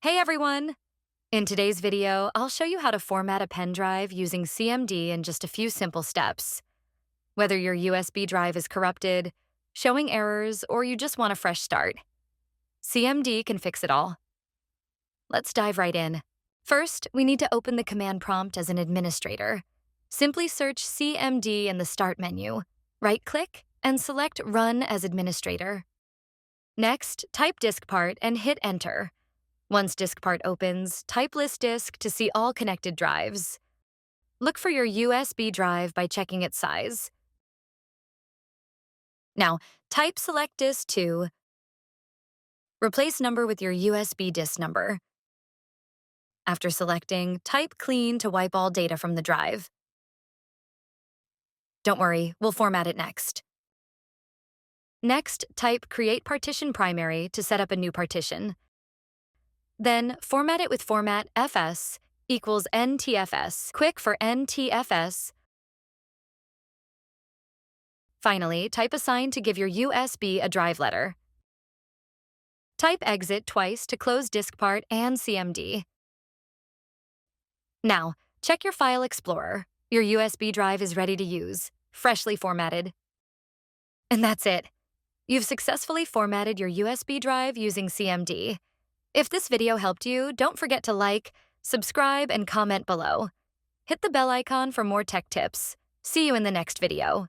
Hey everyone! In today's video, I'll show you how to format a pen drive using CMD in just a few simple steps. Whether your USB drive is corrupted, showing errors, or you just want a fresh start, CMD can fix it all. Let's dive right in. First, we need to open the command prompt as an administrator. Simply search CMD in the Start menu, right-click, and select Run as Administrator. Next, type DiskPart and hit Enter. Once DiskPart opens, type list disk to see all connected drives. Look for your USB drive by checking its size. Now, type select disk to replace number with your USB disk number. After selecting, type clean to wipe all data from the drive. Don't worry, we'll format it next. Next, type create partition primary to set up a new partition. Then, format it with format fs equals ntfs. Quick for ntfs. Finally, type assign to give your USB a drive letter. Type exit twice to close DiskPart and CMD. Now, check your File Explorer. Your USB drive is ready to use, freshly formatted. And that's it. You've successfully formatted your USB drive using CMD. If this video helped you, don't forget to like, subscribe, and comment below. Hit the bell icon for more tech tips. See you in the next video.